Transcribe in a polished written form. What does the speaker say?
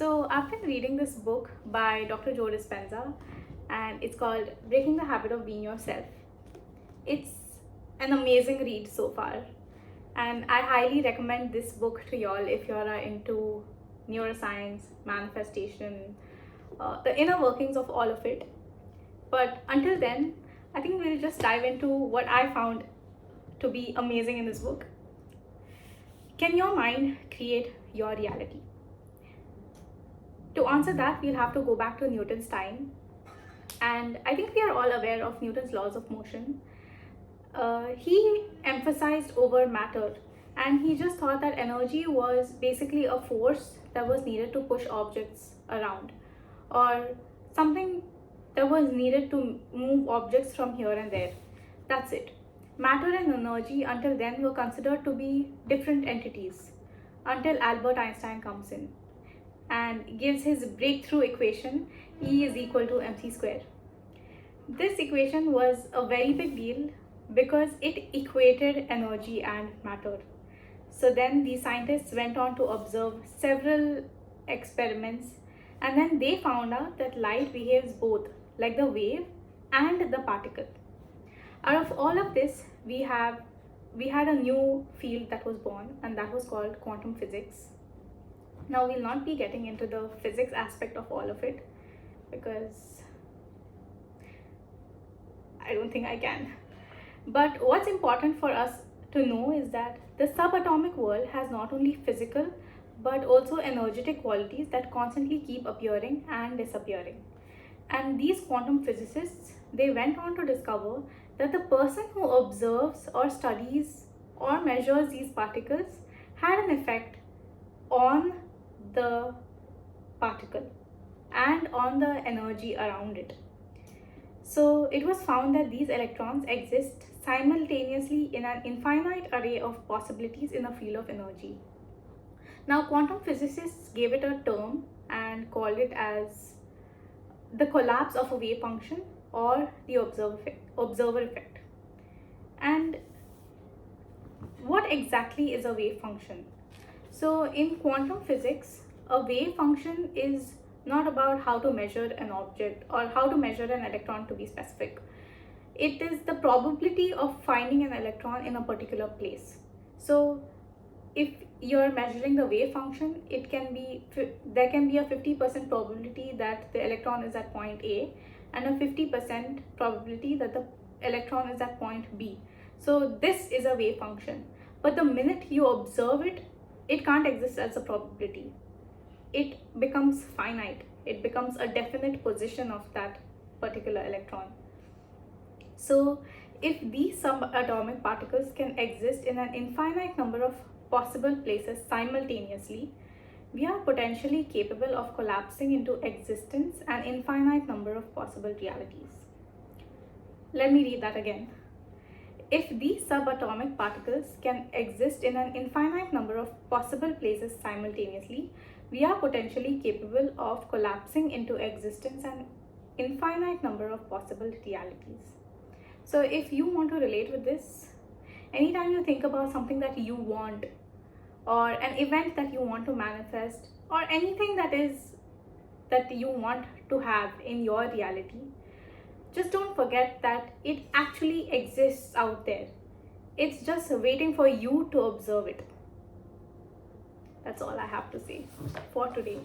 So I've been reading this book by Dr. Joe Dispenza, and it's called Breaking the Habit of Being Yourself. It's an amazing read so far, and I highly recommend this book to y'all if you're into neuroscience, manifestation, the inner workings of all of it. But until then, I think we'll just dive into what I found to be amazing in this book. Can your mind create your reality? To answer that, we'll have to go back to Newton's time. And I think we are all aware of Newton's laws of motion. He emphasized over matter, and he just thought that energy was basically a force that was needed to push objects around, or something that was needed to move objects from here and there. That's it. Matter and energy until then were considered to be different entities until Albert Einstein comes in and gives his breakthrough equation, E is equal to mc square. This equation was a very big deal because it equated energy and matter. So then the scientists went on to observe several experiments, and then they found out that light behaves both like the wave and the particle. Out of all of this, we had a new field that was born, and that was called quantum physics. Now we'll not be getting into the physics aspect of all of it because I don't think I can. But what's important for us to know is that the subatomic world has not only physical but also energetic qualities that constantly keep appearing and disappearing. And these quantum physicists, they went on to discover that the person who observes or studies or measures these particles had an effect on the particle and on the energy around it. So it was found that these electrons exist simultaneously in an infinite array of possibilities in a field of energy. Now, quantum physicists gave it a term and called it as the collapse of a wave function or the observer effect. And what exactly is a wave function? So in quantum physics, a wave function is not about how to measure an object or how to measure an electron to be specific. It is the probability of finding an electron in a particular place. So if you're measuring the wave function, there can be a 50% probability that the electron is at point A and a 50% probability that the electron is at point B. So this is a wave function. But the minute you observe it, it can't exist as a probability. It becomes finite. It becomes a definite position of that particular electron. So if these subatomic particles can exist in an infinite number of possible places simultaneously, we are potentially capable of collapsing into existence an infinite number of possible realities. Let me read that again. If these subatomic particles can exist in an infinite number of possible places simultaneously, we are potentially capable of collapsing into existence an infinite number of possible realities. So if you want to relate with this, anytime you think about something that you want, or an event that you want to manifest, or anything that you want to have in your reality, just don't forget that it actually exists out there. It's just waiting for you to observe it. That's all I have to say for today.